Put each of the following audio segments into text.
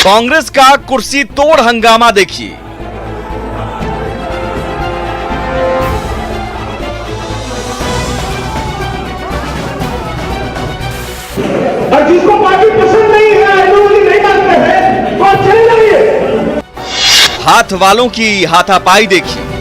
कांग्रेस का कुर्सी तोड़ हंगामा देखिए। और जिसको पार्टी पसंद नहीं है, आइडियोलॉजी नहीं मानते हैं, तो चले जाइए। हाथ वालों की हाथापाई देखिए।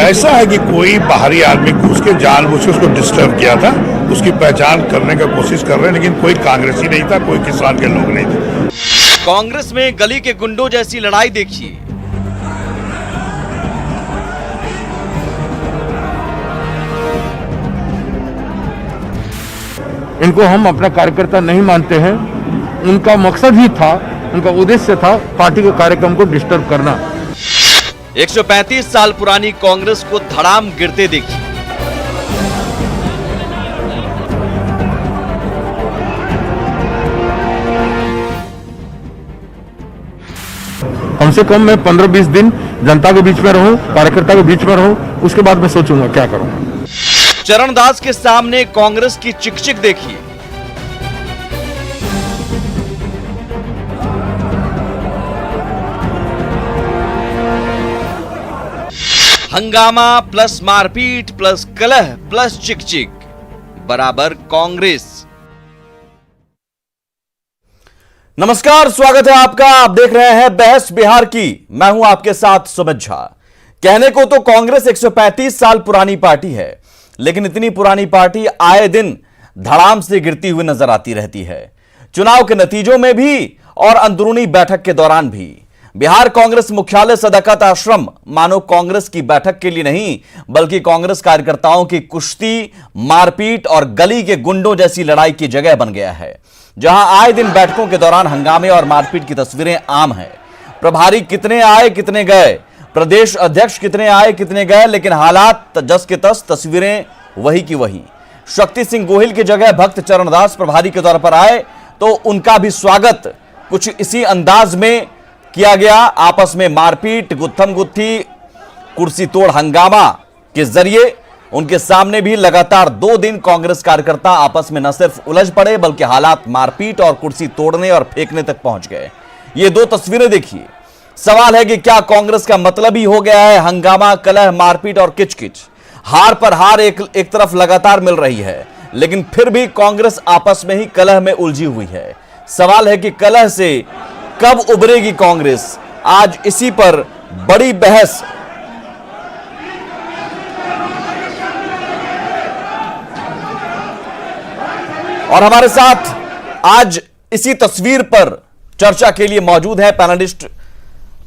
ऐसा है कि कोई बाहरी आदमी घुस के जानबूझ के उसको डिस्टर्ब किया था, उसकी पहचान करने का कोशिश कर रहे हैं, लेकिन कोई कांग्रेसी नहीं था, कोई किसान के लोग नहीं थे। कांग्रेस में गली के गुंडों जैसी लड़ाई देखिए। इनको हम अपना कार्यकर्ता नहीं मानते हैं। उनका मकसद ही था, उनका उद्देश्य था पार्टी के कार्यक्रम को डिस्टर्ब करना। 135 साल पुरानी कांग्रेस को धड़ाम गिरते देखिए। कम से कम मैं 15-20 दिन जनता के बीच में रहूं, कार्यकर्ता के बीच में रहूं, उसके बाद मैं सोचूंगा क्या करूंगा। चरणदास के सामने कांग्रेस की चिकचिक देखिए। हंगामा प्लस मारपीट प्लस कलह प्लस चिकचिक बराबर कांग्रेस। नमस्कार, स्वागत है आपका। आप देख रहे हैं बहस बिहार की। मैं हूं आपके साथ सुमित झा। कहने को तो कांग्रेस 135 साल पुरानी पार्टी है, लेकिन इतनी पुरानी पार्टी आए दिन धड़ाम से गिरती हुई नजर आती रहती है। चुनाव के नतीजों में भी और अंदरूनी बैठक के दौरान भी। बिहार कांग्रेस मुख्यालय सदाकत आश्रम मानो कांग्रेस की बैठक के लिए नहीं, बल्कि कांग्रेस कार्यकर्ताओं की कुश्ती, मारपीट और गली के गुंडों जैसी लड़ाई की जगह बन गया है, जहां आए दिन बैठकों के दौरान हंगामे और मारपीट की तस्वीरें आम हैं। प्रभारी कितने आए कितने गए, प्रदेश अध्यक्ष कितने आए कितने गए, लेकिन हालात जस के तस, तस्वीरें वही की वही। शक्ति सिंह गोहिल की जगह भक्त चरणदास प्रभारी के तौर पर आए तो उनका भी स्वागत कुछ इसी अंदाज में किया गया। आपस में मारपीट, गुत्थम गुत्थी, कुर्सी तोड़ हंगामा के जरिए उनके सामने भी लगातार 2 दिन कांग्रेस कार्यकर्ता आपस में न सिर्फ उलझ पड़े, बल्कि हालात मारपीट और कुर्सी तोड़ने और फेंकने तक पहुंच गए। ये 2 तस्वीरें देखिए। सवाल है कि क्या कांग्रेस का मतलब ही हो गया है हंगामा, कलह, मारपीट और किचकिच। हार पर हार एक तरफ लगातार मिल रही है, लेकिन फिर भी कांग्रेस आपस में ही कलह में उलझी हुई है। सवाल है कि कलह से कब उभरेगी कांग्रेस। आज इसी पर बड़ी बहस और हमारे साथ आज इसी तस्वीर पर चर्चा के लिए मौजूद है पैनलिस्ट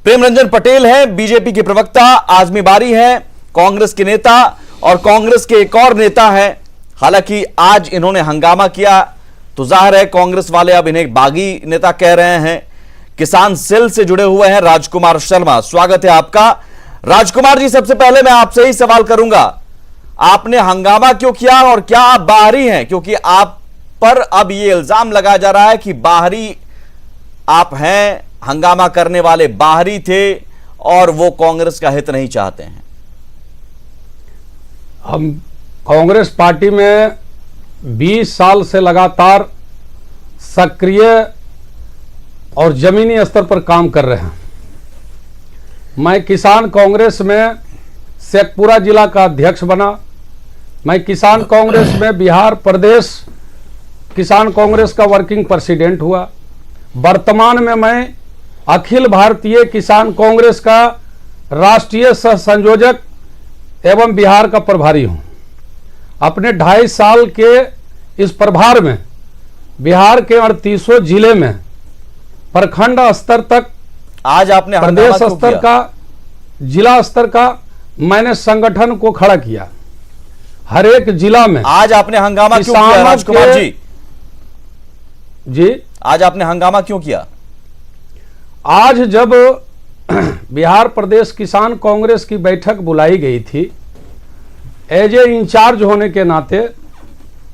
प्रेम रंजन पटेल हैं, बीजेपी के प्रवक्ता आजमी बारी हैं, कांग्रेस के नेता और कांग्रेस के एक और नेता हैं। हालांकि आज इन्होंने हंगामा किया तो जाहिर है कांग्रेस वाले अब इन्हें बागी नेता कह रहे हैं। किसान सेल से जुड़े हुए हैं राजकुमार शर्मा, स्वागत है आपका। राजकुमार जी, सबसे पहले मैं आपसे ही सवाल करूंगा, आपने हंगामा क्यों किया और क्या आप बाहरी हैं? क्योंकि आप पर अब यह इल्जाम लगाया जा रहा है कि बाहरी आप हैं, हंगामा करने वाले बाहरी थे और वो कांग्रेस का हित नहीं चाहते हैं। हम कांग्रेस पार्टी में 20 साल से लगातार सक्रिय और जमीनी स्तर पर काम कर रहे हैं। मैं किसान कांग्रेस में शेखपुरा जिला का अध्यक्ष बना। मैं किसान कांग्रेस में बिहार प्रदेश किसान कांग्रेस का वर्किंग प्रेसिडेंट हुआ। वर्तमान में मैं अखिल भारतीय किसान कांग्रेस का राष्ट्रीय सह संयोजक एवं बिहार का प्रभारी हूं। अपने 2.5 साल के इस प्रभार में बिहार के 38 जिले में प्रखंड स्तर तक, आज आपने प्रदेश स्तर का, जिला स्तर का मैंने संगठन को खड़ा किया। हर एक जिला में आज आपने हंगामा क्यों किया राजकुमार जी? जी, आज आपने हंगामा क्यों किया? आज जब बिहार प्रदेश किसान कांग्रेस की बैठक बुलाई गई थी, एज ए इंचार्ज होने के नाते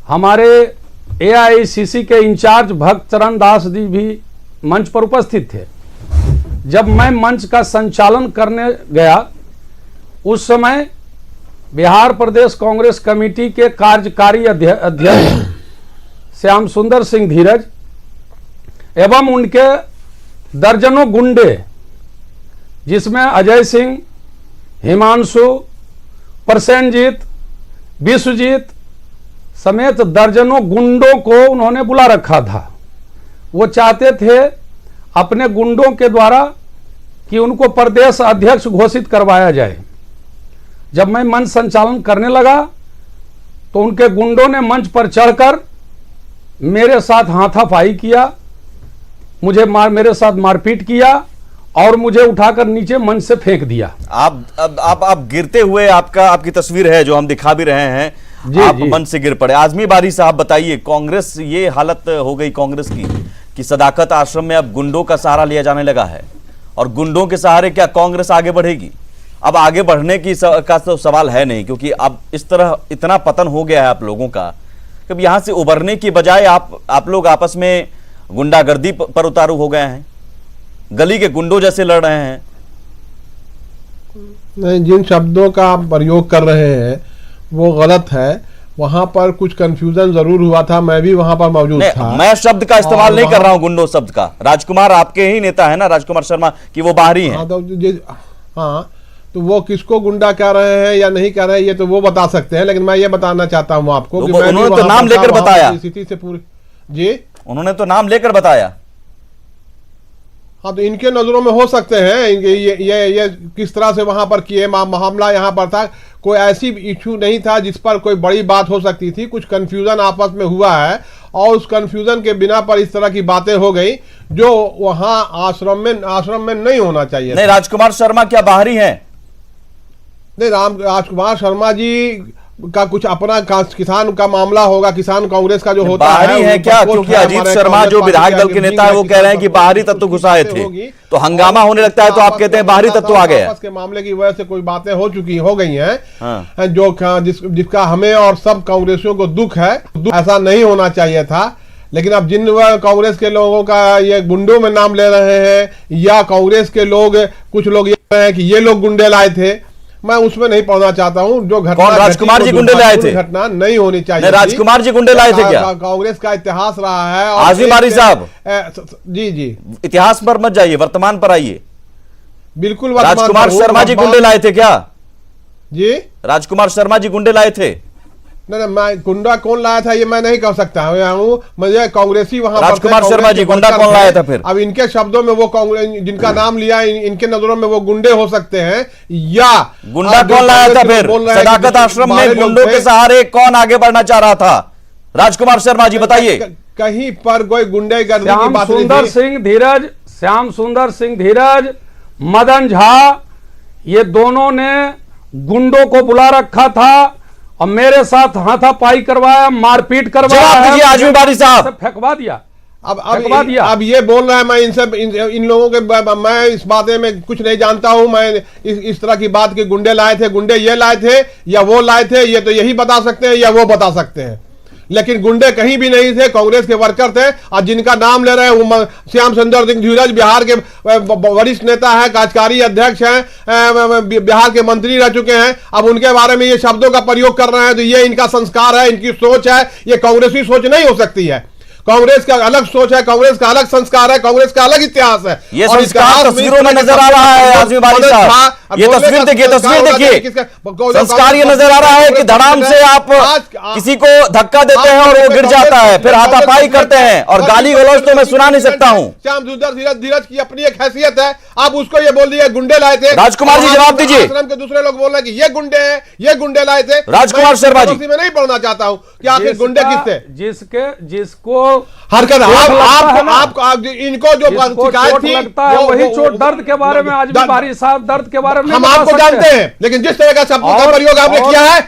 हमारे एआईसीसी के इंचार्ज भक्त चरणदास जी भी मंच पर उपस्थित थे। जब मैं मंच का संचालन करने गया, उस समय बिहार प्रदेश कांग्रेस कमेटी के कार्यकारी अध्यक्ष श्याम सुंदर सिंह धीरज एवं उनके दर्जनों गुंडे, जिसमें अजय सिंह, हिमांशु, प्रसेनजीत, विश्वजीत समेत दर्जनों गुंडों को उन्होंने बुला रखा था। वो चाहते थे अपने गुंडों के द्वारा कि उनको प्रदेश अध्यक्ष घोषित करवाया जाए। जब मैं मंच संचालन करने लगा तो उनके गुंडों ने मंच पर चढ़कर मेरे साथ हाथापाई किया, मेरे साथ मारपीट किया और मुझे उठाकर नीचे मंच से फेंक दिया। आप गिरते हुए आपकी तस्वीर है जो हम दिखा भी रहे हैं। जी, आप जी। मंच से गिर पड़े। आजमी बारी साहब बताइए, कांग्रेस, ये हालत हो गई कांग्रेस की कि सदाकत आश्रम में अब गुंडों का सहारा लिया जाने लगा है और गुंडों के सहारे क्या कांग्रेस आगे बढ़ेगी? अब आगे बढ़ने का तो सवाल है नहीं, क्योंकि अब इस तरह इतना पतन हो गया है आप लोगों का कि अब यहां से उबरने की बजाय आप लोग आपस में गुंडागर्दी पर उतारू हो गए हैं, गली के गुंडों जैसे लड़ रहे हैं। नहीं, जिन शब्दों का आप प्रयोग कर रहे हैं वो गलत है। वहां पर कुछ कंफ्यूजन जरूर हुआ था, मैं भी वहां पर मौजूद था। मैं शब्द का इस्तेमाल नहीं कर रहा हूं, गुंडों शब्द का। राजकुमार आपके ही नेता है ना, राजकुमार शर्मा, कि वो बाहरी हैं। हाँ, तो वो किसको गुंडा कह रहे हैं या नहीं कह रहे हैं ये तो वो बता सकते हैं, लेकिन मैं ये बताना चाहता हूं आपको कि उन्होंने तो नाम लेकर बताया, स्थिति से पूरी। जी, उन्होंने तो नाम लेकर बताया। हाँ, तो इनके नजरों में हो सकते हैं ये किस तरह से वहां पर किए मामला यहाँ पर था। कोई ऐसी इशू नहीं था जिस पर कोई बड़ी बात हो सकती थी। कुछ कंफ्यूजन आपस में हुआ है और उस कंफ्यूजन के बिना पर इस तरह की बातें हो गई जो वहां आश्रम में नहीं होना चाहिए। नहीं, राजकुमार शर्मा क्या बाहरी हैं? नहीं, राजकुमार शर्मा जी का कुछ अपना किसान का मामला होगा, किसान कांग्रेस का जो होता है। बाहरी है क्या? क्योंकि अजीत शर्मा जो विधायक दल के नेता है वो कह रहे हैं कि बाहरी तत्व घुसाए थे, तो हंगामा होने लगता है तो आप कहते हैं बाहरी तत्व आ गए। के मामले की वजह से कोई बातें हो गई हैं। हाँ। जिसका हमें और सब कांग्रेसियों को दुख है। ऐसा नहीं होना चाहिए था। लेकिन अब जिन कांग्रेस के लोगों का ये गुंडों में नाम ले रहे हैं या कांग्रेस के लोग, कुछ लोग ये कह रहे हैं कि ये लोग गुंडे लाए थे, मैं उसमें नहीं पढ़ना चाहता हूँ। जो घटना राजकुमार जी गुंडे लाए थे? घटना नहीं होनी चाहिए। नहीं, राजकुमार जी गुंडे लाए थे क्या? कांग्रेस का इतिहास रहा है। आज़मी बारी साहब, जी, इतिहास पर मत जाइए, वर्तमान पर आइए। बिल्कुल। राजकुमार शर्मा जी गुंडे लाए थे क्या? जी, राजकुमार शर्मा जी गुंडे लाए थे? नहीं, मैं गुंडा कौन लाया था ये मैं नहीं कह सकता हूँ। मुझे कांग्रेसी वहां राजकुमार शर्मा जी गुंडा कौन लाया था फिर? अब इनके शब्दों में वो कांग्रेस जिनका नाम लिया इनके नजरों में वो गुंडे हो सकते हैं या गुंडा कौन लाया था फिर? सदाकत आश्रम में गुंडों के सहारे कौन आगे बढ़ना चाह रहा था? राजकुमार शर्मा जी बताइए। कहीं पर कोई गुंडेगर्दी की श्याम बात सुंदर सिंह धीरज, मदन झा, ये दोनों ने गुंडों को बुला रखा था और मेरे साथ हाथापाई करवाया, मारपीट करवाया, आज़मी बारी साहब फेंकवा दिया। अब ये बोल रहा है मैं इन लोगों के मैं इस बारे में कुछ नहीं जानता हूं। मैं इस तरह की बात के गुंडे लाए थे, गुंडे ये लाए थे या वो लाए थे, ये तो यही बता सकते हैं या वो बता सकते हैं। लेकिन गुंडे कहीं भी नहीं थे, कांग्रेस के वर्कर थे। और जिनका नाम ले रहे हैं वो श्याम सुंदर सिंह धीरज बिहार के वरिष्ठ नेता है, कार्यकारी अध्यक्ष हैं, बिहार के मंत्री रह चुके हैं। अब उनके बारे में ये शब्दों का प्रयोग कर रहे हैं तो ये इनका संस्कार है, इनकी सोच है। ये कांग्रेसी सोच नहीं हो सकती है। कांग्रेस का अलग सोच है, कांग्रेस का अलग संस्कार है, कांग्रेस का अलग इतिहास है। ये संस्कार तस्वीरों में नजर आ रहा है आज़मी बारी साहब। ये तस्वीर देखिए, संस्कार ये नजर आ रहा है कि धड़ाम से आप किसी को धक्का देते हैं और वो गिर जाता है, फिर हाथापाई करते हैं और गाली गलौज तो मैं सुना नहीं सकता हूं। श्याम सुंदर धीरज की अपनी एक हैसियत है। आप उसको ये बोल दिए गुंडे लाए थे। राजकुमार जी जवाब दीजिए। आश्रम के दूसरे लोग बोल रहे हैं कि ये गुंडे हैं, ये गुंडे लाए थे। राजकुमार शर्मा जी, मैं नहीं पढ़ना चाहता हूं कि आखिर गुंडे किस थे। जिसको हरकत आप इनको जो शिकायत थी वही चोट दर्द के बारे में आज़मी बारी साहब दर्द के बारे में हम आपको जानते हैं, लेकिन जिस तरह का शब्दों का प्रयोग आपने किया है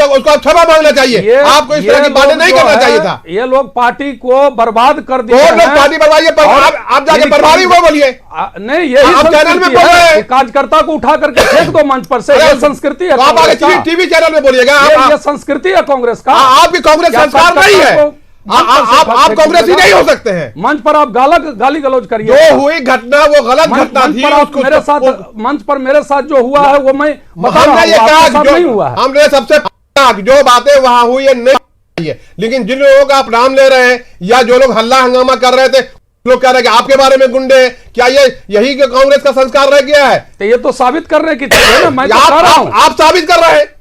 उसको क्षमा मांगना चाहिए। आपको इस तरह की बातें नहीं करना चाहिए था। ये लोग पार्टी को बर्बाद कर दिए हैं। लोग पार्टी बर्बादी आप जाके बर्बादी को बोलिए। नहीं, यही आप चैनल में बोल रहे हैं, कार्यकर्ता को उठा करके फेंक दो मंच पर से। ये संस्कृति है, आप आगे टीवी चैनल में बोलिएगा। ये संस्कृति है कांग्रेस का। आपकी कांग्रेस संस्कार नहीं है। आप कांग्रेसी नहीं हो सकते हैं। मंच पर आप गाली गलौज करिए। जो हुई घटना वो गलत घटना थी। मेरे साथ मंच पर मेरे साथ जो हुआ है वो मैं बता रहा हूं, आपके साथ नहीं हुआ है। हमने सबसे जो बातें वहां हुई है नहीं है, लेकिन जिन लोगों का आप नाम ले रहे हैं या जो लोग हल्ला हंगामा कर रहे थे, लोग कह रहे हैं कि आपके बारे में गुंडे, क्या ये यही कांग्रेस का संस्कार रह गया है? तो ये तो साबित करने की चीज है ना, मैं तो कह रहा हूं। आप साबित कर रहे हैं।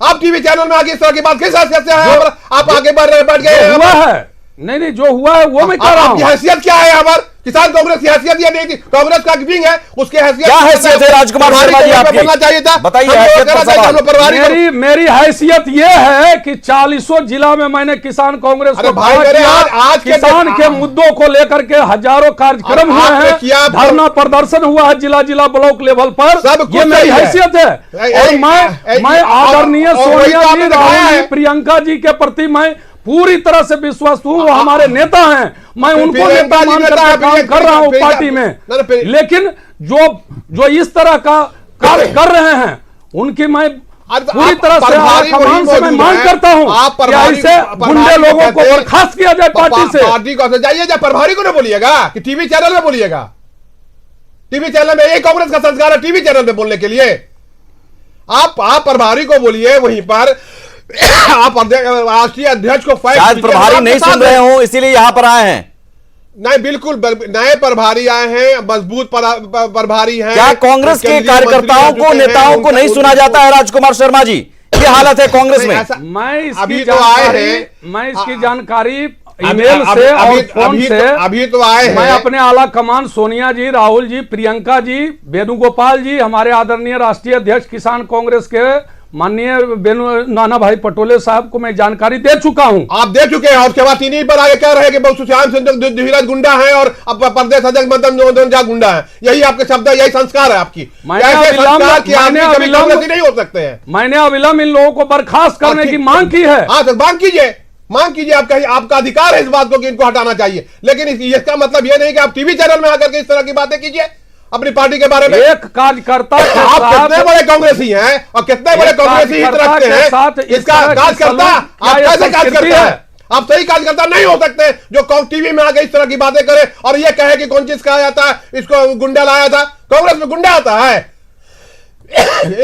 आप टीवी चैनल में आगे इस तरह की बात किस हैसियत से है? आप आगे बढ़ रहे, बैठ गए। हुआ है नहीं, जो हुआ है वो मैं कह रहा हूं। आपकी हैसियत क्या है? यहाँ पर किसान कांग्रेस की हैसियत ये नहीं थी, कांग्रेस का विंग है, उसकी हैसियत क्या हैसियत है राजकुमार शर्मा जी आपकी? बोलना चाहिए था, बताइए। मेरी हैसियत ये है कि 40 जिला में मैंने किसान कांग्रेस को आज किसान के मुद्दों को लेकर के हजारों कार्यक्रम हुए हैं, धरना प्रदर्शन हुआ है जिला जिला ब्लॉक लेवल पर। ये मेरी हैसियत है और मैं आदरणीय सोनिया जी, राहुल जी, प्रियंका जी के प्रति मैं पूरी तरह से विश्वास हूं। वो हमारे नेता हैं, मैं उनको नेता मानकर काम कर रहा हूं पार्टी में। लेकिन जो इस तरह का कार्य कर रहे हैं उनकी मैं पूरी तरह से कमान से मैं मांग करता हूं कि ऐसे गुंडे लोगों को बर्खास्त किया जाए पार्टी से। पार्टी को जाइए, जब प्रभारी को ना बोलिएगा कि टीवी चैनल में बोलिएगा। टीवी चैनल में यही कांग्रेस का संस्कार है, टीवी चैनल में बोलने के लिए। आप प्रभारी को बोलिए वहीं पर। आप राष्ट्रीय अध्यक्ष को शायद प्रभारी नहीं सुन रहे हो इसीलिए यहां पर आए हैं। नहीं, बिल्कुल नए प्रभारी आए हैं, मजबूत प्रभारी हैं। क्या कांग्रेस के कार्यकर्ताओं को, नेताओं को नहीं सुना जाता है राजकुमार शर्मा जी? ये हालत है कांग्रेस में। मैं इसकी जानकारी ईमेल से और फोन से अभी तो आए हैं। मैं अपने आला कमान सोनिया जी, राहुल जी, प्रियंका जी, वेणुगोपाल जी, हमारे आदरणीय राष्ट्रीय अध्यक्ष किसान कांग्रेस के माननीय नाना भाई पटोले साहब को मैं जानकारी दे चुका हूं। आप दे चुके हैं, उसके बाद इन्हीं पर आगे कह रहे हैं कि सुशांत सिंह धीरज गुंडा है और अब प्रदेश अध्यक्ष मदन गुंडा है। यही आपके शब्द है, यही संस्कार है आपकी। नहीं हो सकते हैं। मैंने अविलंब इन लोगों को बर्खास्त करने की मांग की है। हाँ तो मांग कीजिए, मांग कीजिए। आपका अधिकार है इस बात को कि इनको हटाना चाहिए, लेकिन इसका मतलब यह नहीं कि आप टीवी चैनल में आकर के इस तरह की बातें कीजिए अपनी पार्टी के बारे में। एक कार्यकर्ता आप कितने बड़े कांग्रेसी हैं और कितने बड़े कांग्रेसी हित रखते हैं, इसका कार्यकर्ता आप कैसे कार्यकर्ता है? आप सही कार्यकर्ता नहीं हो सकते जो टीवी में आके इस तरह की बातें करे और ये कहे कि कौन चीज कहा जाता है, इसको गुंडा लाया था। कांग्रेस में गुंडा आता है?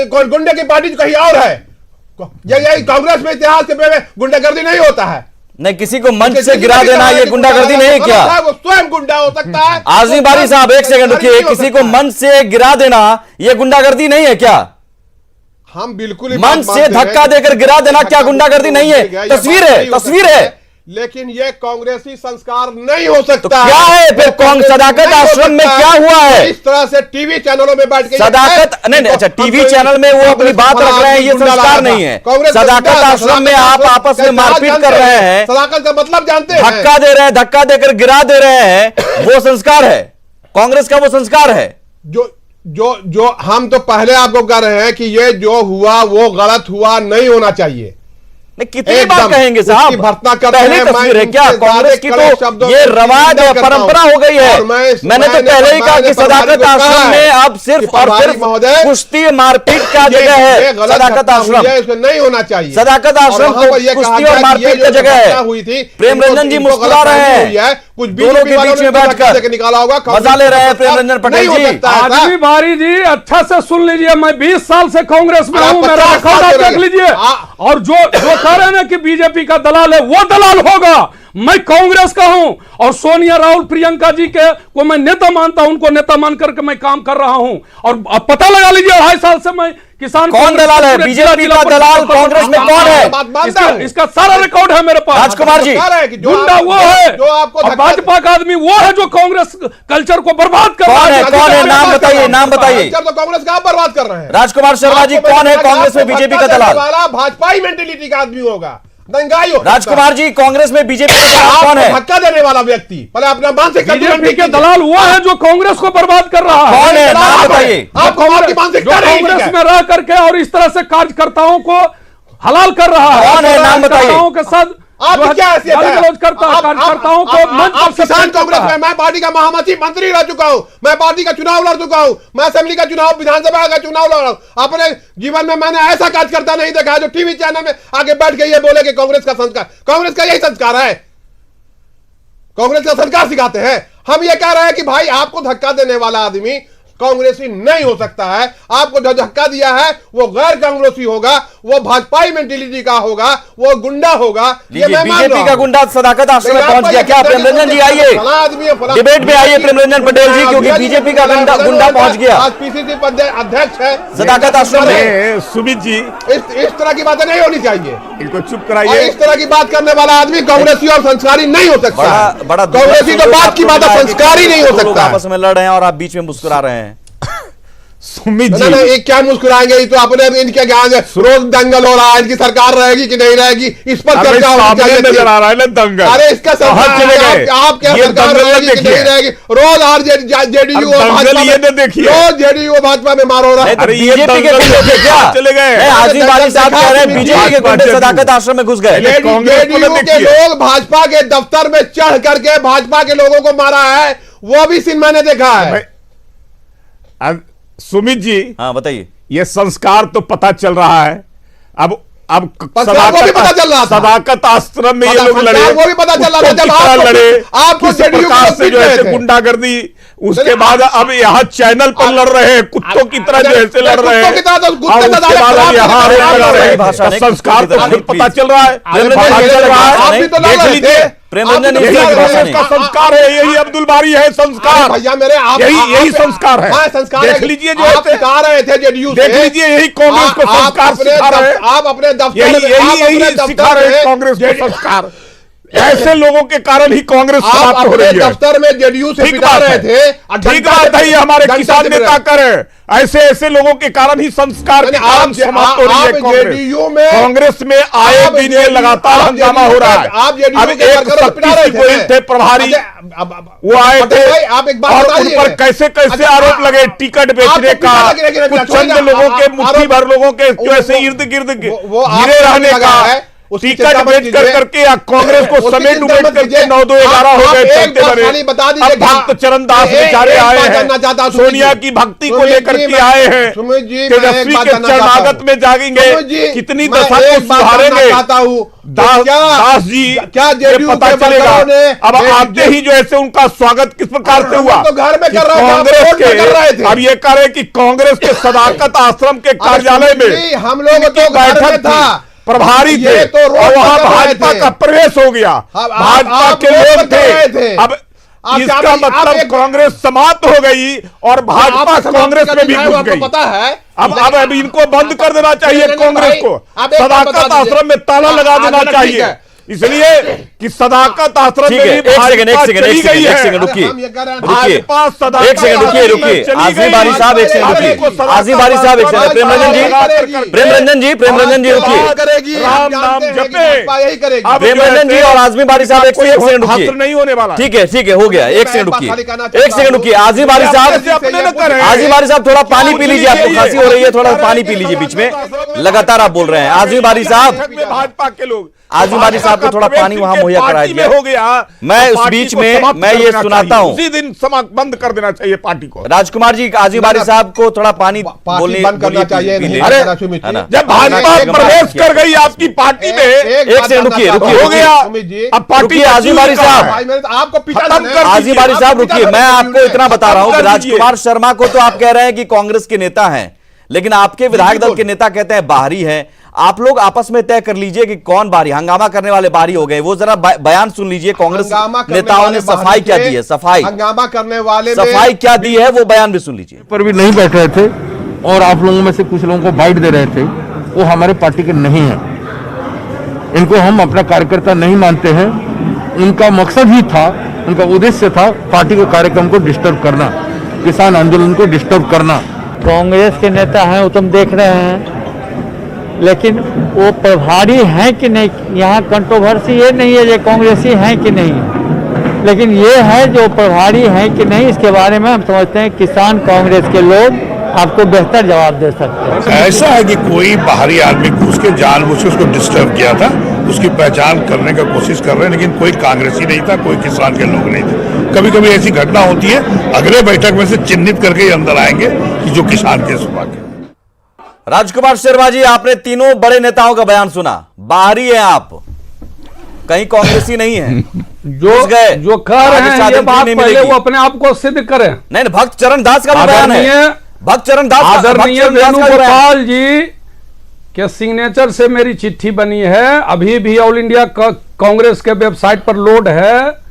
गुंडे की पार्टी कहीं और है। यही कांग्रेस में इतिहास के गुंडागर्दी नहीं होता है। नहीं, किसी को मंच से गिरा देना ये गुंडागर्दी नहीं है क्या? वो स्वयं गुंडा हो सकता है। आजमी बारी साहब एक सेकंड रुकिए, किसी को मंच से गिरा देना ये गुंडागर्दी नहीं है क्या? हम बिल्कुल मंच से धक्का देकर गिरा देना क्या गुंडागर्दी नहीं है? तस्वीर है, तस्वीर है। लेकिन ये कांग्रेसी संस्कार नहीं हो सकता। तो क्या है फिर? सदाकत आश्रम में क्या हुआ है? इस तरह से टीवी चैनलों में बैठ के सदाकत नहीं, अच्छा टीवी चैनल में वो अपनी बात रख रहे हैं, ये संस्कार नहीं है। सदाकत आश्रम में आप आपस में मारपीट कर रहे हैं, सदाकत का मतलब जानते हैं, धक्का दे रहे हैं, धक्का देकर गिरा दे रहे हैं, वो संस्कार है कांग्रेस का, वो संस्कार है। जो हम तो पहले आपको कह रहे हैं कि ये जो हुआ वो गलत हुआ, नहीं होना चाहिए। कितनी बार कहेंगे साहब? पहली तस्वीर है क्या कांग्रेस की? तो ये रवाज है, परंपरा हो गई है। मैंने तो पहले ही कहा कि सदाकत आश्रम में अब सिर्फ और सिर्फ कुश्ती मारपीट का जगह है। सदाकत आश्रम नहीं होना चाहिए। सदाकत आश्रम कुश्ती और मारपीट की जगह है। प्रेम रंजन जी मुस्कुरा रहे हैं, कुछ दोनों के बीच में बैठकर निकाला होगा, मजा ले रहे हैं प्रेम रंजन पटेल जी। आदमी बारी जी अच्छा से सुन लीजिए, मैं 20 साल से कांग्रेस में हूं, मेरा रिकॉर्ड देख लीजिए। और जो कह रहे हैं ना कि बीजेपी का दलाल है, वो दलाल होगा। मैं कांग्रेस का हूं और सोनिया, राहुल, प्रियंका जी को मैं नेता मानता हूं, उनको नेता मान करके मैं काम कर रहा हूं। और अब पता लगा लीजिए 2.5 साल से मैं किसान। कौन दलाल है? बीजेपी का दलाल कांग्रेस में कौन है? इसका सारा रिकॉर्ड है मेरे पास। राजकुमार जी, गुंडा वो है और भाजपा का आदमी वो है जो कांग्रेस कल्चर को बर्बाद कर रहा है। कौन है? नाम बताइए, नाम बताइए। तो कांग्रेस का बर्बाद कर रहे हैं। राजकुमार शर्मा जी, कौन है कांग्रेस में बीजेपी का दलाल? भाजपाई मेंटेलिटी का आदमी होगा, दंगाई होगा। राजकुमार जी, कांग्रेस में बीजेपी का दलाल कौन है? धक्का देने वाला व्यक्ति पहले अपना मानसिक बीजेपी के दलाल वो है जो कांग्रेस को बर्बाद कर रहा है। कौन है? नाम बताइए। आप कांग्रेस में रह करके और इस तरह से कार्यकर्ताओं को हलाल कर रहा है। कौन है? नाम बताइए। के साथ आप क्या हैसियत है? कार्यकर्ताओं को मंच पर किसान कांग्रेस में मैं पार्टी का महामंत्री मंत्री रह चुका हूं, मैं पार्टी का चुनाव लड़ चुका हूं, मैं असेंबली का चुनाव, विधानसभा का चुनाव लड़ा। अपने जीवन में मैंने ऐसा कार्यकर्ता नहीं देखा जो टीवी चैनल में आगे बैठ के ये बोले कि कांग्रेस का संस्कार, कांग्रेस का यही संस्कार है। कांग्रेस का संस्कार सिखाते हैं। हम ये कह रहे हैं कि भाई आपको धक्का देने वाला आदमी कांग्रेसी नहीं हो सकता है। आपको जो धक्का दिया है वो गैर कांग्रेसी होगा, वो भाजपाई मेंटेलिटी का होगा, वो गुंडा होगा। ये मैं मान रहा बीजेपी का हूं। गुंडा सदाकत आश्रम में पहुंच गया क्या? प्रेमरंजन जी आइए, डिबेट में आइए प्रेमरंजन पटेल जी, क्योंकि बीजेपी का गुंडा पहुंच गया। आज पीसीसी अध्यक्ष है सदाकत आश्रम में। सुमित जी, इस तरह की बातें नहीं होनी चाहिए। इनको चुप और कराइए। इस तरह की बात करने वाला आदमी कांग्रेसी और संस्कारी नहीं हो सकता। बड़ा कांग्रेसी तो बात की बात है, संस्कारी नहीं हो सकता। आपस में लड़ रहे हैं और आप बीच में मुस्कुरा रहे हैं। सुमित नहीं, जी, ये क्या मुस्कुराएंगे? ये तो अपने इनके ज्ञान है। रोज दंगल हो रहा है, इनकी सरकार रहेगी कि नहीं रहेगी, इस पर अरे चर्चा होनी सामने चाहिए थी। नजर आ रहा है ना दंगल। अरे इसका कहाँ चले गए? आप क्या ये सरकार दंगल रहेगी कि देखिए। नहीं रहेगी? रोज आर जेडीयू और दंगल भाजपा ये में तो देखिए। रोज जेडीयू और भाजपा में मार हो रहा है। नहीं तो अरे ये बीजेपी के दंगल गुंडे थे क्या? चले गए। नहीं, आजिम वाली साहब कह रहे हैं बीजेपी के गुंडे भाजपा सदाकत आश्रम में घुस गए। कांग्रेस को जेडीयू के देखिए। लोग भाजपा के दफ्तर में चढ़ करके भाजपा के लोगों को मारा है, वो भी सीन मैंने देखा है। सुमित जी, हाँ बताइए। ये संस्कार तो पता चल रहा है। अब संस्कार को भी पता चल रहा था। सदाकत आश्रम में ये लोग लड़े, संस्कार को भी पता चल रहा था। कुत्तों जब की तरह लड़े, आपको किसी जेडीयू प्रकार को से जो पीट है रहे थे। गुंडागर्दी, उसके चलिए, बाद अब यहाँ चैनल पर लड़ रहे हैं, कुत्तों की तरह जो ऐसे लड़ रहे हैं, कुत्तों की तरह तो कुत्ते और तो उसके ज्यादा बाद खराब अब यहाँ नहीं लड़ कर रहे रहे हैं। भाषा तो नहीं, संस्कार कुत्तों तो की तरह खुद पता चल रहा है। प्रेमरंजन पता जी, चल रहा आप है। भी तो लड़ देख रहे लीजिए, थे। प्रेमरंजन आप भी तो जी, लड़ रहे कांग्रेस थे। का संस्कार है, यही अब्दुल बारी है संस्कार। भैया मेरे आप यही संस्कार है। हाँ, संस्कार देख है। लीजिए जो आप ऐसे- सिखा रहे थे जेडीयू से। देख लीजिए, यही कांग्रेस को आप संस्कार अपने सिखा रहे हैं। आप अपने दफ्तर यही में- आप यही अपने यही दफ्तर सिखा रहे हैं में कांग्रेस को जेडी- संस्कार। ऐसे लोगों के कारण ही कांग्रेस आप समाप्त हो अपने रही है। दफ्तर में जेडीयू से ठीक पिटा बात रहे है। थे। ठीक बात है, ये हमारे किसान नेता करें। ऐसे ऐसे लोगों के कारण ही संस्कार के कारण समाप्त हो रही है कांग्रेस। जेडीयू में कांग्रेस में आए आप दिन ये JDU लगातार आप हंगामा JDU हो रहा है। आप जेडीयू अब के एक वर्करों को पिटा रहे शक्ति गोयल थे प्रभारी, वो आए अजय थे भाई, आप एक बात और उन बताइए। पर कैसे कैसे अच्छा, आरोप लगे टिकट बेचने आपको का, पीछे लगे, कुछ छोड़िए चंद ना, लोगों के आप- मुट्ठी भर लोगों के जो वो- ऐसे इर्द गिर्द वो घिरे आपको रहने लगा का, है, उसकी टिकट चिंता मत बेच कर कीजिए। करके या कांग्रेस को उसकी समेट चिंता उमेट मत करके कीजिए। 9-2-11 हो आप गए, एक चलते बात बने। खाली बता दीजिए अब कि हाँ, भक्त चरण दास एक बेचारे बात आए जानना चाहता हैं, हूं, सुमित सोनिया जी। की भक्ति को सुमित लेकर जी, के मैं- आए हैं, सुमित जी, मैं तेजस्वी एक बात के जानना चाहता चरणागत हूं। में जागेंगे, सुमित जी, कितनी मैं दशा को एक बात जानना सुधारेंगे। चाहता हूं। दास जी, क्या ये जेडीयू पता के चलेगा। वर्करों ने अब आते ही जो ऐसे उनका स्वागत किस प्रकार से हम हुआ, तो घर में कि कर रहे थे, कांग्रेस रोड में कर रहे के, थे। अब ये कह रहे कि कांग्रेस के सदाकत आश्रम के कार्यालय सुमित में जी, हम लोग इनकी तो घर में बैठक था। थी, प्रभारी ये थे तो रोड और पर वहां कर रहे भाजपा थे। का प्रवेश हो गया, भाजपा आप के रोड लोग पर कर रहे थे। थे। अब आप इसका क्या- आप मतलब एक- कांग्रेस समाप्त हो गई और भाजपा कांग्रेस में भी घुस आपको गई। पता है। अब इनको बंद कर देना चाहिए नहीं, नहीं, कांग्रेस भाई, को, आप एक बात बता सदाकत दीजिए। आश्रम में ताला लगा देना ठीक चाहिए, है। इसलिए कि सदाकत आश्रम ठीक में है, भी एक सेकंड भाजपा चली गई एक है। सेकंड रुकिए हम ये कह रहे हैं, रुकिए भाजपा सदाकत एक सेकंड रुकिए आश्रम में रुकिए चली आजिम गई। बारी साहब एक सेकंड भाजपा को रुकिए सदाकत आजिम बारी साहब एक सेकंड आश्रम प्रेमरंजन जी करेगी। प्रेमरंजन जी रुकिए करेगी, राम हम नाम जानते हैं कि जपे। भाजपा यही करेगी। अब प्रेमरंजन जी और आजमी बारी साहब एक सेकंड रुकिए, हस्र नहीं होने वाला। ठीक है हो गया, एक सेकंड रुकिए एक सेकंड रुकिए आजिम बारी साहब आजिम बारी साहब थोड़ा पानी पी लीजिए, आपको खांसी हो रही है, थोड़ा पानी पी लीजिए, बीच में लगातार आप बोल रहे हैं। आजिम बारी साहब भाजपा के लोग आजिम बारी साहब को थोड़ा पानी वहां मुहैया करा पार्टी में दिया हो गया। मैं तो इस पार्टी बीच को में समाप्त मैं कर ये देना सुनाता चाहिए। हूं, उसी दिन बंद कर देना चाहिए पार्टी को। राजकुमार जी आजिम बारी साहब को थोड़ा पानी पार्टी बंद करना चाहिए, नहीं अरे, करना, सुमित जी। जब भाजपा प्रवेश कर गई आपकी पार्टी में, एक सेकंड रुकिए हो गया। सुमित जी, अब पार्टी रुकिए, आजिम बारी साहब। भाई मैंने तो आपको पिटा खत्म देना है। कर आजिम बारी साहब रुकिए, मैं आपको इतना बता रहा हूं कि कर दीजिए। राजकुमार शर्मा को तो आप कह रहे हैं कि कांग्रेस के नेता हैं, लेकिन आपके विधायक दल के नेता कहते हैं बाहरी हैं। आप लोग आपस में तय कर लीजिए कि कौन बाहरी, हंगामा करने वाले बाहरी हो गए। वो जरा बयान सुन लीजिए, कांग्रेस हंगामा करने नेताओं वाले ने सफाई क्या दी है, सफाई हंगामा करने वाले में सफाई क्या दी है वो बयान भी सुन लीजिए। पर भी नहीं बैठ रहे थे और आप लोगों में से कुछ लोगों को बाइट दे रहे थे, वो हमारे पार्टी के नहीं हैं। इनको हम अपना कार्यकर्ता नहीं मानते हैं। उनका मकसद ही था, उनका उद्देश्य था पार्टी के कार्यक्रम को डिस्टर्ब करना, किसान आंदोलन को डिस्टर्ब करना। कांग्रेस के नेता हैं वो तुम देख रहे हैं, लेकिन वो प्रभारी हैं कि नहीं, यहाँ कंट्रोवर्सी ये नहीं है जो कांग्रेसी हैं कि नहीं, लेकिन ये है जो प्रभारी हैं कि नहीं, इसके बारे में हम समझते हैं किसान कांग्रेस के लोग आपको बेहतर जवाब दे सकते हैं। ऐसा है कि कोई बाहरी आदमी घुस के जानबूझ के उसको डिस्टर्ब किया था, उसकी पहचान करने का कोशिश कर रहे हैं, लेकिन कोई कांग्रेसी नहीं था, कोई किसान के लोग नहीं थे। कभी कभी ऐसी घटना होती है, अगले बैठक में से चिन्हित करके ही अंदर आएंगे कि जो किसान के सुबह के। राजकुमार शर्मा जी, आपने तीनों बड़े नेताओं का बयान सुना, बाहरी हैं आप, कहीं कांग्रेसी नहीं है। जो कह रहे हैं ये बात पहले वो अपने आप को सिद्ध करें। नहीं, भक्त चरण दास का भी बयान है, भक्त चरण दास आदरणीय वेणुगोपाल जी के सिग्नेचर से मेरी चिट्ठी बनी है, अभी भी ऑल इंडिया कांग्रेस के वेबसाइट पर लोड है।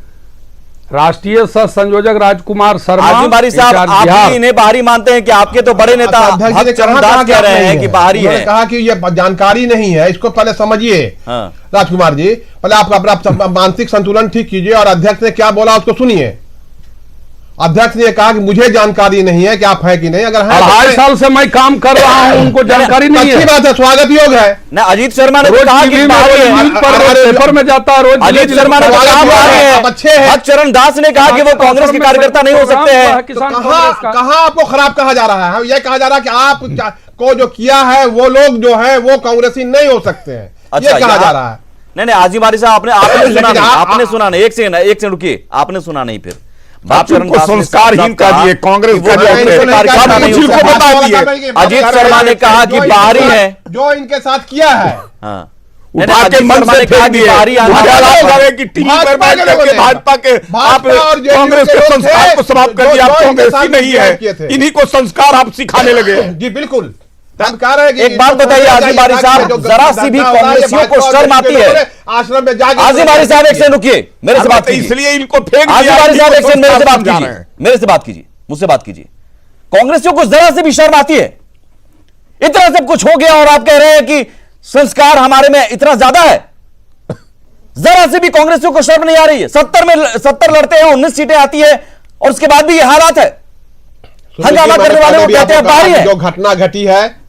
राष्ट्रीय सह संयोजक राजकुमार शर्मा। आजम बारी साहब, आप भी इन्हें बाहरी मानते हैं कि आपके तो बड़े नेता भक्त चरण दास कह रहे हैं कि बाहरी है? कहा कि ये जानकारी नहीं है, इसको पहले समझिए। राजकुमार जी, पहले आप अपना मानसिक संतुलन ठीक कीजिए और अध्यक्ष ने क्या बोला उसको सुनिए। अध्यक्ष ने कहा कि मुझे जानकारी नहीं है कि आप हैं कि नहीं, अगर है 2.5 साल से मैं काम कर रहा हूं, उनको जानकारी नहीं है। अच्छी बात है, स्वागत योग है ना। अजीत शर्मा ने कहा कि पेपर में जाता है रोज। अजीत शर्मा ने कहा, अच्छे हैं। भक्त चरण दास ने कहा कि वो कांग्रेस के कार्यकर्ता नहीं हो सकते हैं। कहां आपको खराब कहा जा रहा है? यह कहा जा रहा है कि आप को जो किया है वो लोग जो है वो कांग्रेसी नहीं हो सकते हैं, ये कहा जा रहा है। नहीं, आजिम बारी साहब, आपने सुना नहीं। एक सेकंड रुकिए, आपने सुना नहीं। फिर संस्कारहीन कर दिए कांग्रेस का, बता दिए। अजीत शर्मा ने कहा कि बाहरी है जो इनके साथ किया है। उठा के मन से फेंक दिए। भाजपा के आप कांग्रेस के संस्कार को समाप्त कर दिया, आप कांग्रेसी नहीं है, इन्हीं को संस्कार आप सिखाने लगे। जी बिल्कुल। एक बात बताइए आजिम बारी साहब, जरा सी भी कांग्रेसियों को शर्म आती है? आश्रम में जाके आजिम बारी साहब एक सेकंड रुकिए, मेरे से बात कीजिए। इसलिए इनको फेंक आजिम बारी साहब एक सेकंड मेरे से बात कीजिए, मेरे से बात कीजिए, मुझसे बात कीजिए। कांग्रेसियों को जरा से भी शर्म आती है? इतना सब कुछ हो गया और आप कह रहे हैं कि संस्कार हमारे में इतना ज्यादा है? जरा से भी कांग्रेसियों को शर्म नहीं आ रही है? 70 लड़ते हैं, 19 सीटें आती है और उसके बाद भी ये हालात है। हंगामा करने वाले को कहते हैं बाहरी है। जो घटना घटी है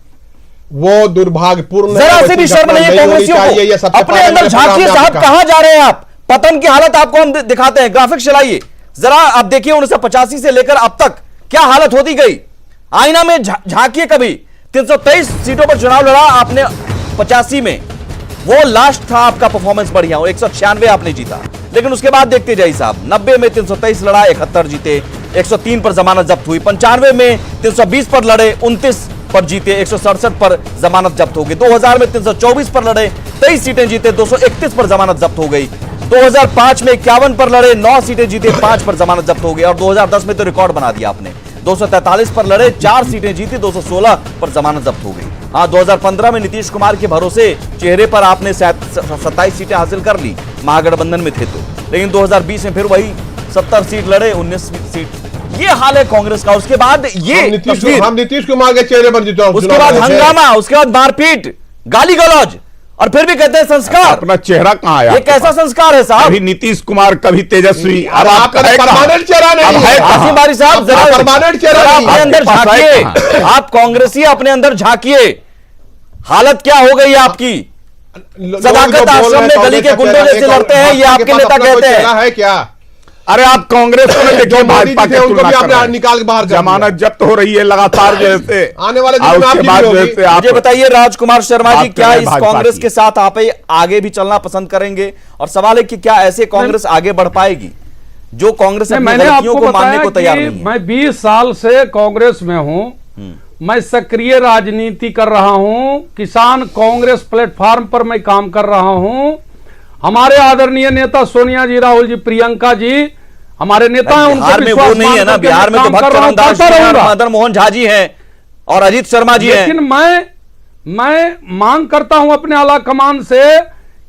वो दुर्भाग्यपूर्ण, जरा से भी शर्म नहीं है कांग्रेसियों को? अपने अंदर झांकिए साहब, कहां जा रहे हैं आप? पतन की हालत आपको हम दिखाते हैं, ग्राफिक चलाइए जरा। आप देखिए 1985 से लेकर अब तक क्या हालत होती गई। आईना में झांकिए कभी। 323 सीटों पर चुनाव लड़ा आपने 85 में, वो लास्ट था आपका परफॉर्मेंस बढ़िया, 196 आपने जीता। लेकिन उसके बाद देखते जाइए साहब, 90 में 323 लड़ा, 71 जीते, 103 पर जमानत जब्त हुई। 95 में 320 पर लड़े, 29 पर जीते, 167 पर जमानत जब्त हो गई। 2000 में 324 पर लड़े, 23 सीटें जीते, 231 पर जमानत जब्त हो गई। 2005 में 51 पर लड़े, 9 सीटें जीते, 5 पर जमानत जब्त हो गई। और 2010 में तो रिकॉर्ड बना दिया आपने, 243 पर लड़े, 4 सीटें जीती, 216 पर जमानत जब्त हो गई। हाँ, 2015 में नीतीश कुमार के भरोसे चेहरे पर आपने 27 सीटें हासिल कर ली, महागठबंधन में थे तो। लेकिन 2020 में फिर वही 70 सीट लड़े, 19 सीट। ये हाल है कांग्रेस का। उसके बाद ये हम नीतीश कुमार के चेहरे पर जीते, उसके बाद हंगामा, उसके बाद मारपीट, गाली गलौज, और फिर भी कहते हैं संस्कार। अपना चेहरा कहां आया? ये कैसा संस्कार है साहब? कभी नीतीश कुमार, कभी तेजस्वी, अब आपका परमानेंट चेहरा नहीं है। आसिम बारी साहब, जरा परमानेंट चेहरा अपने अंदर झांकिए। आप कांग्रेसी अपने अंदर झांकिए, हालत क्या हो गई आपकी? सदाकत आश्रम में गली के गुंडों जैसे लड़ते हैं, ये आपके नेता कहते हैं क्या? अरे आप कांग्रेस को देखिए, भाजपा के उनको भी आपने निकाल के बाहर, जमानत जब्त हो रही है लगातार जैसे आने वाले दिन में आप मुझे बताइए राजकुमार शर्मा जी, क्या इस कांग्रेस के साथ आप आगे भी चलना पसंद करेंगे? और सवाल है कि क्या ऐसे कांग्रेस आगे बढ़ पाएगी जो कांग्रेस मैंने आपको को मानने को तैयार नहीं है? मैं 20 साल से कांग्रेस में हूं, मैं सक्रिय राजनीति कर रहा हूं, किसान कांग्रेस प्लेटफॉर्म पर मैं काम कर रहा हूं। हमारे आदरणीय नेता सोनिया जी, राहुल जी, प्रियंका जी हमारे नेता हैं, बिहार में वो नहीं है ना। बिहार में तो भक्त चरण दास जी हैं, मदन मोहन झा जी हैं और अजीत शर्मा जी हैं। लेकिन मैं मांग करता हूं अपने आला कमान से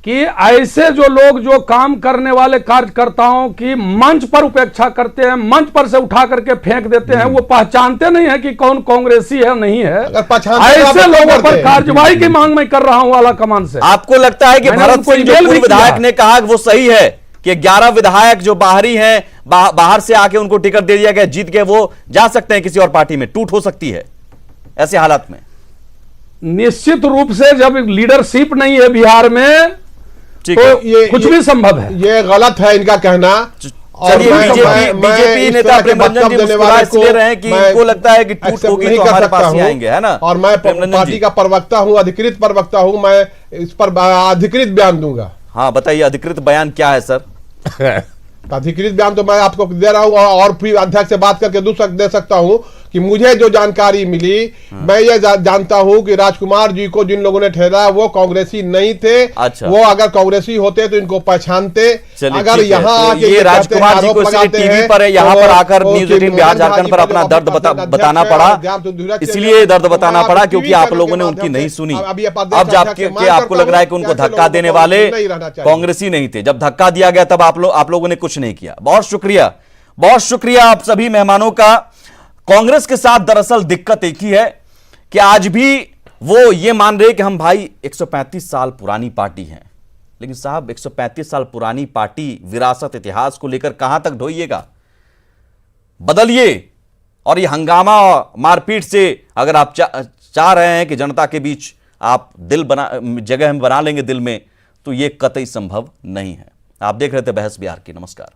कि ऐसे जो लोग, जो काम करने वाले कार्यकर्ताओं की मंच पर उपेक्षा करते हैं, मंच पर से उठा करके फेंक देते हैं, वो पहचानते नहीं है कि कौन कांग्रेसी है नहीं है, ऐसे लोगों पर कार्रवाई की मांग मैं कर रहा हूं आला कमान से। आपको लगता है कि भरत सिंह जो पूर्व विधायक ने कहा वो सही है कि 11 विधायक जो बाहरी हैं, बाहर से आके उनको टिकट दे दिया गया, जीत के वो जा सकते हैं किसी और पार्टी में, टूट हो सकती है ऐसे हालात में? निश्चित रूप से जब लीडरशिप नहीं है बिहार में तो ये कुछ भी संभव है। ये गलत है इनका कहना। चलिए, बीजेपी नेता प्रेमरंजन जी मुस्कुरा इसलिए रहे हैं कि इनको लगता है कि टूट होगी तो हमारे पास ही आएंगे, है ना? और मैं पार्टी का प्रवक्ता हूं, अधिकृत प्रवक्ता हूं, मैं इस पर अधिकृत बयान दूंगा। हाँ बताइए, अधिकृत बयान क्या है सर? अधिकृत बयान तो मैं आपको दे रहा हूं और भी अध्यक्ष से बात करके दे सकता हूं कि मुझे जो जानकारी मिली, मैं ये जानता हूं कि राजकुमार जी को जिन लोगों ने ठहराया वो कांग्रेसी नहीं थे। अच्छा। वो अगर कांग्रेसी होते तो इनको पहचानते। चलिए, अगर ठीक है। यहाँ तो आके ये राजकुमार जी को इसलिए टीवी पर यहाँ पर आकर न्यूज 18 बिहार झारखंड पर अपना दर्द बताना पड़ा, इसलिए दर्द बताना पड़ा क्योंकि आप लोगों ने उनकी नहीं सुनी। अब जबकि आपको लग रहा है कि उनको धक्का देने वाले कांग्रेसी नहीं थे, जब धक्का दिया गया तब आप लोगों ने कुछ नहीं किया। बहुत शुक्रिया आप सभी मेहमानों का। कांग्रेस के साथ दरअसल दिक्कत एक ही है कि आज भी वो ये मान रहे कि हम भाई 135 साल पुरानी पार्टी हैं, लेकिन साहब 135 साल पुरानी पार्टी विरासत इतिहास को लेकर कहां तक ढोइएगा? बदलिए। और ये हंगामा मारपीट से अगर आप चाह रहे हैं कि जनता के बीच आप जगह बना लेंगे दिल में, तो ये कतई संभव नहीं है। आप देख रहे थे बहस बिहार की। नमस्कार।